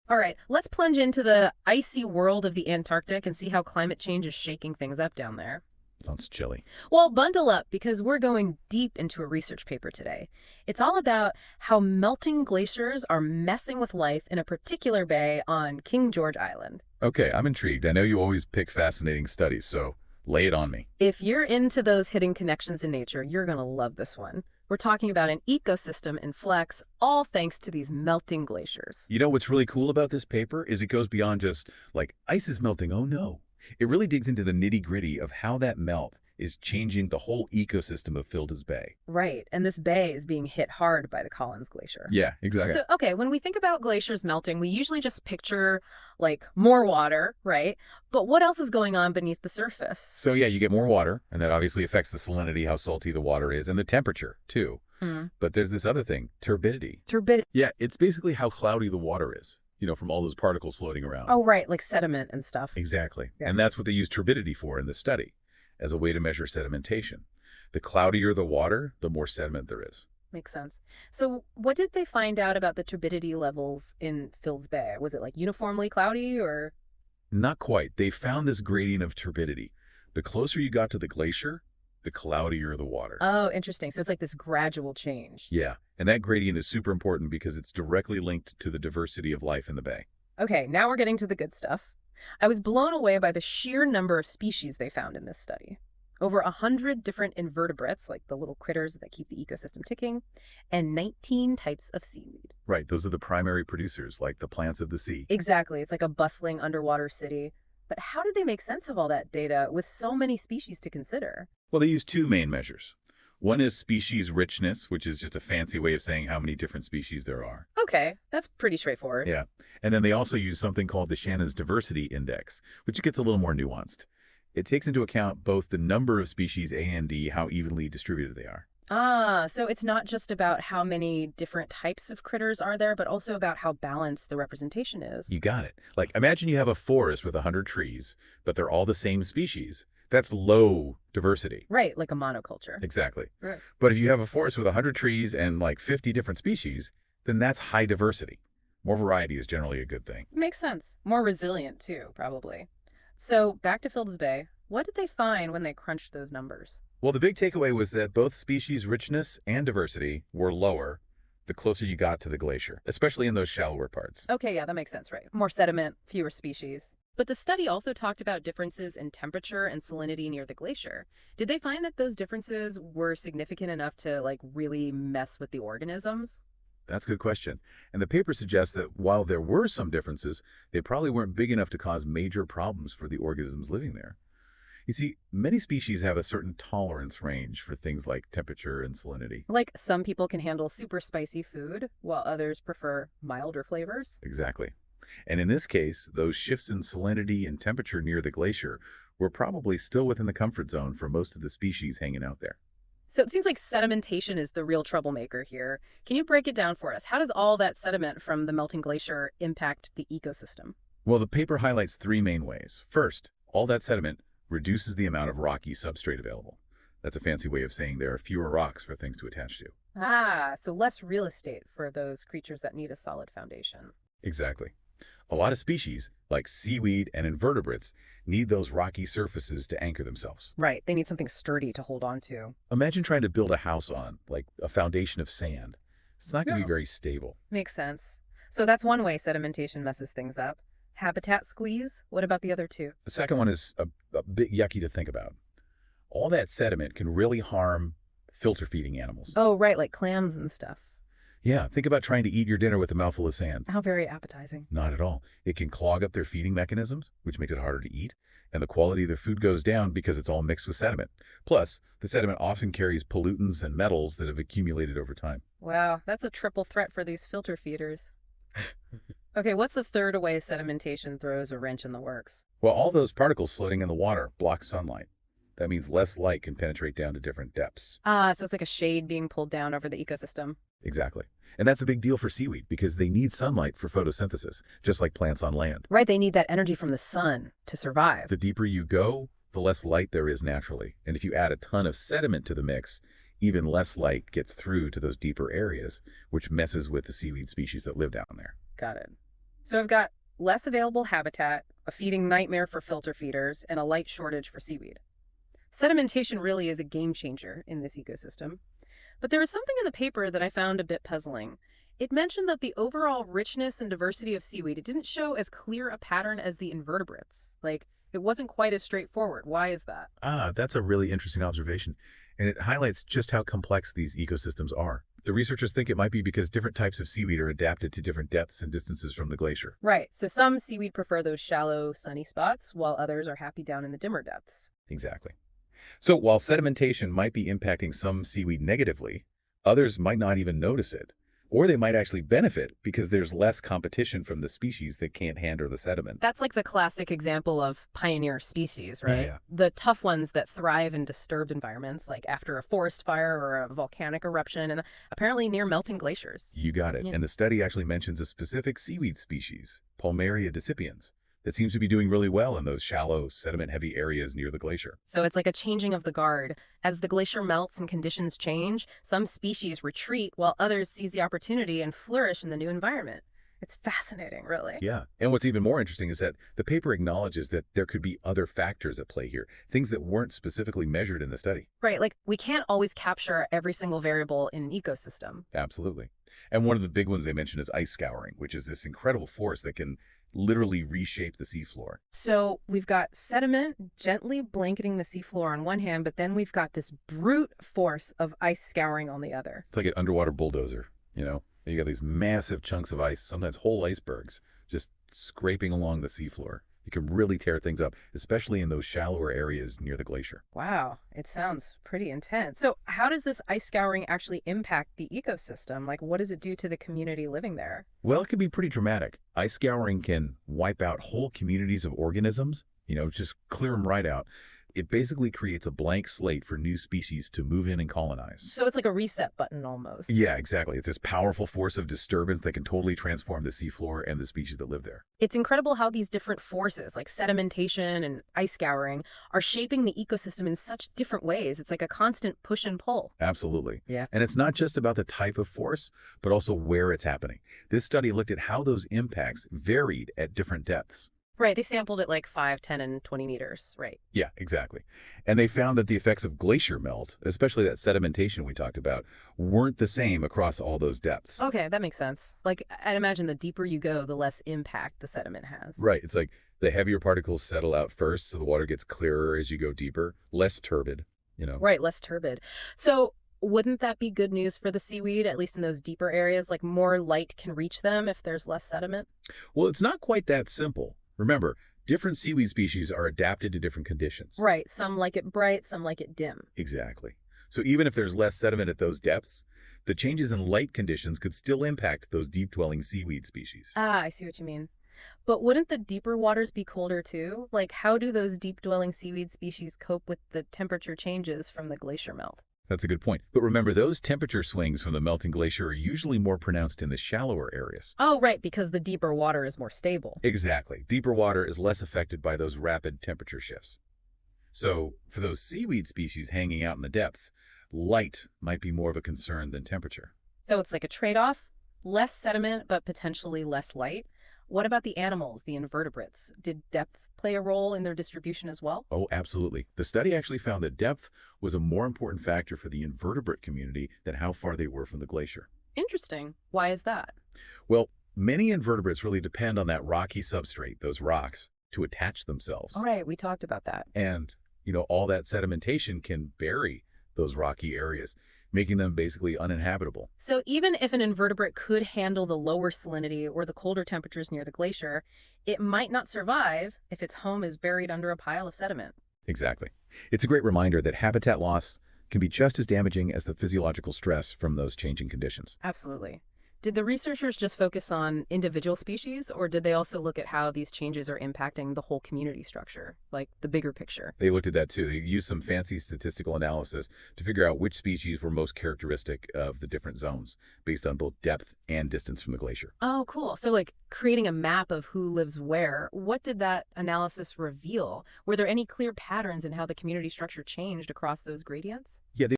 All right, let's plunge into the icy world of the Antarctic and see how climate change is shaking things up down there. Sounds chilly. Well, bundle up because we're going deep into a research paper today. It's all about how melting glaciers are messing with life in a particular bay on King George Island. Okay, I'm intrigued. I know you always pick fascinating studies, so lay it on me. If you're into those hidden connections in nature, you're going to love this one. We're talking about an ecosystem in flux, all thanks to these melting glaciers. You know what's really cool about this paper is it goes beyond just, like, ice is melting, oh no. It really digs into the nitty-gritty of how that melt is changing the whole ecosystem of Fildes Bay. Right, and this bay is being hit hard by the Collins Glacier. Yeah, exactly. So, okay, when we think about glaciers melting, we usually just picture, like, more water, right? But what else is going on beneath the surface? So yeah, you get more water, and that obviously affects the salinity, how salty the water is, and the temperature, too. But there's this other thing, turbidity. Turbidity. Yeah, it's basically how cloudy the water is, from all those particles floating around. Oh, right, like sediment and stuff. Exactly. Yeah. And that's what they use turbidity for in the study, as a way to measure sedimentation. The cloudier the water, the more sediment there is. Makes sense. So what did they find out about the turbidity levels in Fildes Bay? Was it like uniformly cloudy or? Not quite. They found this gradient of turbidity. The closer you got to the glacier, the cloudier the water. Oh, interesting. So it's like this gradual change. Yeah, and that gradient is super important because it's directly linked to the diversity of life in the bay. Okay, now we're getting to the good stuff. I was blown away by the sheer number of species they found in this study. Over 100 different invertebrates, like the little critters that keep the ecosystem ticking, and 19 types of seaweed. Right, those are the primary producers, like the plants of the sea. Exactly. It's like a bustling underwater city. But how did they make sense of all that data with so many species to consider? Well, they use two main measures. One is species richness, which is just a fancy way of saying how many different species there are. Okay, that's pretty straightforward. Yeah, and then they also use something called the Shannon's Diversity Index, which gets a little more nuanced. It takes into account both the number of species and how evenly distributed they are. Ah, so it's not just about how many different types of critters are there, but also about how balanced the representation is. You got it. Like, imagine you have a forest with 100 trees, but they're all the same species. That's low diversity. Right, like a monoculture. Exactly. Right. But if you have a forest with 100 trees and like 50 different species, then that's high diversity. More variety is generally a good thing. Makes sense. More resilient, too, probably. So back to Fildes Bay, what did they find when they crunched those numbers? Well, the big takeaway was that both species richness and diversity were lower the closer you got to the glacier, especially in those shallower parts. Okay, yeah, that makes sense, right? More sediment, fewer species. But the study also talked about differences in temperature and salinity near the glacier. Did they find that those differences were significant enough to, like, really mess with the organisms? That's a good question. And the paper suggests that while there were some differences, they probably weren't big enough to cause major problems for the organisms living there. You see, many species have a certain tolerance range for things like temperature and salinity. Like, some people can handle super spicy food, while others prefer milder flavors. Exactly. And in this case, those shifts in salinity and temperature near the glacier were probably still within the comfort zone for most of the species hanging out there. So it seems like sedimentation is the real troublemaker here. Can you break it down for us? How does all that sediment from the melting glacier impact the ecosystem? Well, the paper highlights three main ways. First, all that sediment reduces the amount of rocky substrate available. That's a fancy way of saying there are fewer rocks for things to attach to. Ah, so less real estate for those creatures that need a solid foundation. Exactly. A lot of species, like seaweed and invertebrates, need those rocky surfaces to anchor themselves. Right, they need something sturdy to hold on to. Imagine trying to build a house on, like, a foundation of sand. It's not going to No. be very stable. Makes sense. So that's one way sedimentation messes things up. Habitat squeeze? What about the other two? The second one is a bit yucky to think about. All that sediment can really harm filter-feeding animals. Oh, right, like clams and stuff. Yeah, think about trying to eat your dinner with a mouthful of sand. How very appetizing. Not at all. It can clog up their feeding mechanisms, which makes it harder to eat, and the quality of their food goes down because it's all mixed with sediment. Plus, the sediment often carries pollutants and metals that have accumulated over time. Wow, that's a triple threat for these filter feeders. Okay, what's the third way sedimentation throws a wrench in the works? Well, all those particles floating in the water block sunlight. That means less light can penetrate down to different depths. Ah, so it's like a shade being pulled down over the ecosystem. Exactly. And that's a big deal for seaweed because they need sunlight for photosynthesis, just like plants on land. Right, they need that energy from the sun to survive. The deeper you go, the less light there is naturally. And if you add a ton of sediment to the mix, even less light gets through to those deeper areas, which messes with the seaweed species that live down there. Got it. So I've got less available habitat, a feeding nightmare for filter feeders, and a light shortage for seaweed. Sedimentation really is a game changer in this ecosystem. But there was something in the paper that I found a bit puzzling. It mentioned that the overall richness and diversity of seaweed, it didn't show as clear a pattern as the invertebrates. Like, it wasn't quite as straightforward. Why is that? Ah, that's a really interesting observation, and it highlights just how complex these ecosystems are. The researchers think it might be because different types of seaweed are adapted to different depths and distances from the glacier. Right, so some seaweed prefer those shallow, sunny spots, while others are happy down in the dimmer depths. Exactly. So while sedimentation might be impacting some seaweed negatively, others might not even notice it. Or they might actually benefit because there's less competition from the species that can't handle the sediment. That's like the classic example of pioneer species, Yeah, right? yeah. The tough ones that thrive in disturbed environments, like after a forest fire or a volcanic eruption, and apparently near melting glaciers. You got it. Yeah. And the study actually mentions a specific seaweed species, Palmaria decipiens, that seems to be doing really well in those shallow, sediment-heavy areas near the glacier. So it's like a changing of the guard. As the glacier melts and conditions change, some species retreat while others seize the opportunity and flourish in the new environment. It's fascinating, really. Yeah. And what's even more interesting is that the paper acknowledges that there could be other factors at play here, things that weren't specifically measured in the study. Right, like we can't always capture every single variable in an ecosystem. Absolutely. And one of the big ones they mentioned is ice scouring, which is this incredible force that can literally reshape the seafloor. So we've got sediment gently blanketing the seafloor on one hand, but then we've got this brute force of ice scouring on the other. It's like an underwater bulldozer, you know? You got these massive chunks of ice, sometimes whole icebergs, just scraping along the seafloor. It can really tear things up, especially in those shallower areas near the glacier. Wow, it sounds pretty intense. So how does this ice scouring actually impact the ecosystem? Like, what does it do to the community living there? Well, it can be pretty dramatic. Ice scouring can wipe out whole communities of organisms, just clear them right out. It basically creates a blank slate for new species to move in and colonize. So it's like a reset button almost. Yeah, exactly. It's this powerful force of disturbance that can totally transform the seafloor and the species that live there. It's incredible how these different forces, like sedimentation and ice scouring, are shaping the ecosystem in such different ways. It's like a constant push and pull. Absolutely. Yeah. And it's not just about the type of force, but also where it's happening. This study looked at how those impacts varied at different depths. Right, they sampled it like 5, 10, and 20 meters, right? Yeah, exactly. And they found that the effects of glacier melt, especially that sedimentation we talked about, weren't the same across all those depths. Okay, that makes sense. Like, I'd imagine the deeper you go, the less impact the sediment has. Right. It's like the heavier particles settle out first, so the water gets clearer as you go deeper, less turbid. Right, less turbid. So wouldn't that be good news for the seaweed, at least in those deeper areas? Like, more light can reach them if there's less sediment? Well, it's not quite that simple. Remember, different seaweed species are adapted to different conditions. Right, some like it bright, some like it dim. Exactly. So even if there's less sediment at those depths, the changes in light conditions could still impact those deep-dwelling seaweed species. Ah, I see what you mean. But wouldn't the deeper waters be colder too? Like, how do those deep-dwelling seaweed species cope with the temperature changes from the glacier melt? That's a good point. But remember, those temperature swings from the melting glacier are usually more pronounced in the shallower areas. Oh, right, because the deeper water is more stable. Exactly. Deeper water is less affected by those rapid temperature shifts. So for those seaweed species hanging out in the depths, light might be more of a concern than temperature. So it's like a trade-off, less sediment, but potentially less light. What about the animals, the invertebrates? Did depth play a role in their distribution as well? Oh, absolutely. The study actually found that depth was a more important factor for the invertebrate community than how far they were from the glacier. Interesting. Why is that? Well, many invertebrates really depend on that rocky substrate, those rocks, to attach themselves. All right, we talked about that. And, all that sedimentation can bury those rocky areas, making them basically uninhabitable. So even if an invertebrate could handle the lower salinity or the colder temperatures near the glacier, it might not survive if its home is buried under a pile of sediment. Exactly. It's a great reminder that habitat loss can be just as damaging as the physiological stress from those changing conditions. Absolutely. Did the researchers just focus on individual species, or did they also look at how these changes are impacting the whole community structure, like the bigger picture? They looked at that too. They used some fancy statistical analysis to figure out which species were most characteristic of the different zones based on both depth and distance from the glacier. Oh, cool. So like creating a map of who lives where, what did that analysis reveal? Were there any clear patterns in how the community structure changed across those gradients?